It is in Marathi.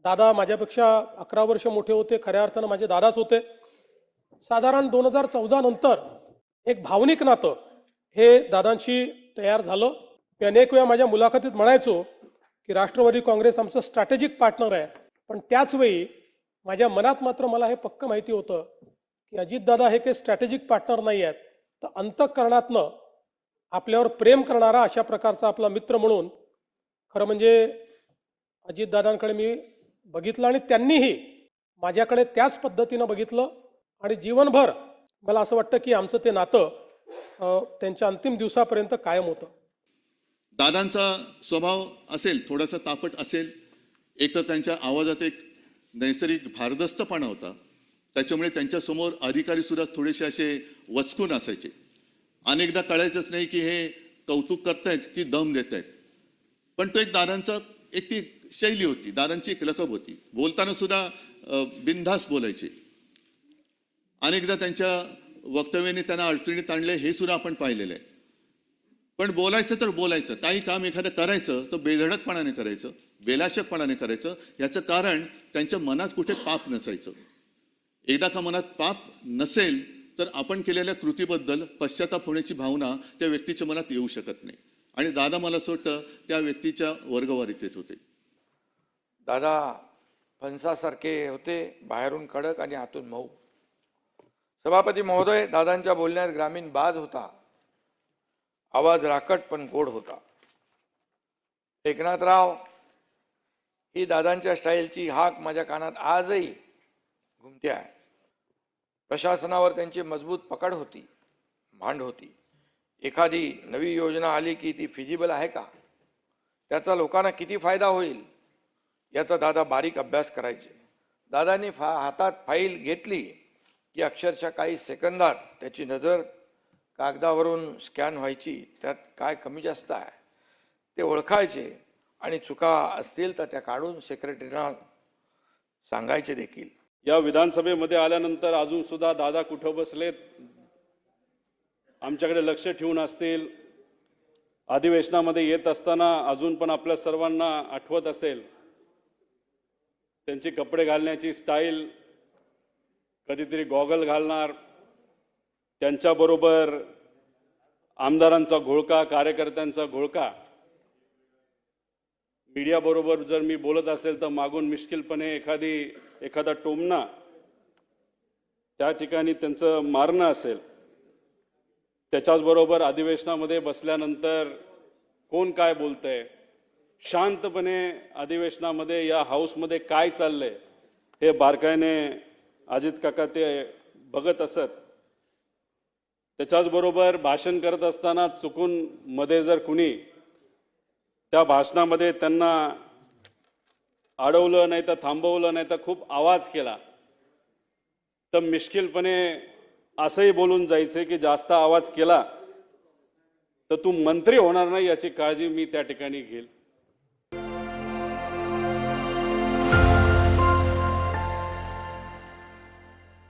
दादा माझ्यापेक्षा 11 वर्ष मोठे होते, खऱ्या अर्थानं माझे दादाच होते. साधारण 2014 नंतर एक भावनिक नातं हे दादांशी तयार झालं. मी अनेक वेळा माझ्या मुलाखतीत म्हणायचो की राष्ट्रवादी काँग्रेस आमचं स्ट्रॅटेजिक पार्टनर आहे, पण त्याच वेळी माझ्या मनात मात्र मला हे पक्क माहिती होतं की अजितदादा हे काही स्ट्रॅटेजिक पार्टनर नाही आहेत, तर अंतःकरणातनं आपल्यावर प्रेम करणारा अशा प्रकारचा आपला मित्र म्हणून खरं म्हणजे अजितदादांकडे मी बघितलं आणि त्यांनीही माझ्याकडे त्याच पद्धतीनं बघितलं आणि जीवनभर मला असं वाटतं की आमचं ते नातं त्यांच्या अंतिम दिवसापर्यंत कायम होतं. दादांचा स्वभाव असेल थोडासा तापट असेल, एक तर त्यांच्या आवाजात एक नैसर्गिक भारदस्तपणा होता, त्याच्यामुळे त्यांच्यासमोर अधिकारी सुद्धा थोडेसे असे वचकून असायचे. अनेकदा कळायचंच नाही की हे कौतुक करतायत की दम देत आहेत. पण तो एक दादांचा एक ती शैली होती, दादांची एक लकब होती. बोलताना सुद्धा बिनधास्त बोलायचे. अनेकदा त्यांच्या वक्तव्याने त्यांना अडचणीत आणले हे सुद्धा आपण पाहिलेलं आहे. पण बोलायचं तर बोलायचं, काही काम एखादं करायचं तर बेधडकपणाने करायचं, बेलाशकपणाने करायचं. याचं कारण त्यांच्या मनात कुठे पाप नसायचं. एकदा का मनात पाप नसेल तर आपण केलेल्या कृतीबद्दल पश्चाताप होण्याची भावना त्या व्यक्तीच्या मनात येऊ शकत नाही. आणि दादा मला असं वाटतं त्या व्यक्तीच्या वर्गवारीत येत होते. दादा फणसासारखे होते, बाहेरून कडक आणि आतून मऊ. सभापती महोदय, दादांच्या बोलण्यात ग्रामीण बाज होता, आवाज राकट पण गोड होता. एकनाथराव ही दादांच्या स्टाईलची हाक माझ्या कानात आजही घुमते आहे. प्रशासनावर त्यांची मजबूत पकड होती, भांड होती. एखादी नवी योजना आली की ती फिजिबल आहे का, त्याचा लोकांना किती फायदा होईल याचा दादा बारीक अभ्यास करायचे. दादांनी हातात फाईल घेतली की अक्षरशः काही सेकंदात त्याची नजर कागदावरून स्कॅन व्हायची. त्यात काय कमी जास्त आहे ते ओळखायचे आणि चुका असतील तर त्या काढून सेक्रेटरीना सांगायचे देखील. या विधानसभेमध्ये आल्यानंतर अजून सुद्धा दादा कुठं बसलेत आमच्याकडे लक्ष ठेवून असतील. अधिवेशनामध्ये येत असताना अजून पण आपल्या सर्वांना आठवत असेल त्यांची कपडे घालण्याची स्टाईल. कधीतरी गॉगल घालणार, त्यांच्याबरोबर आमदारांचा घोळका, कार्यकर्त्यांचा घोळका. मीडियाबरोबर जर मी बोलत असेल तर मागून मिश्किलपणे एखादा टोमणा त्या ठिकाणी त्यांचं मारणं असेल. त्याच्याचबरोबर अधिवेशनामध्ये बसल्यानंतर कोण काय बोलतंय, शांतपणे अधिवेशनामध्ये या हाऊसमध्ये काय चाललंय हे बारकाईने अजित काका ते बघत असत. त्याच्याचबरोबर भाषण करत असताना चुकून मध्ये जर कुणी त्या भाषणामध्ये त्यांना अडवलं नाही तर थांबवलं नाही तर खूप आवाज केला तर मिश्किलपणे असंही बोलून जायचे की जास्त आवाज केला तर तू मंत्री होणार नाही याची काळजी मी त्या ठिकाणी घेईल.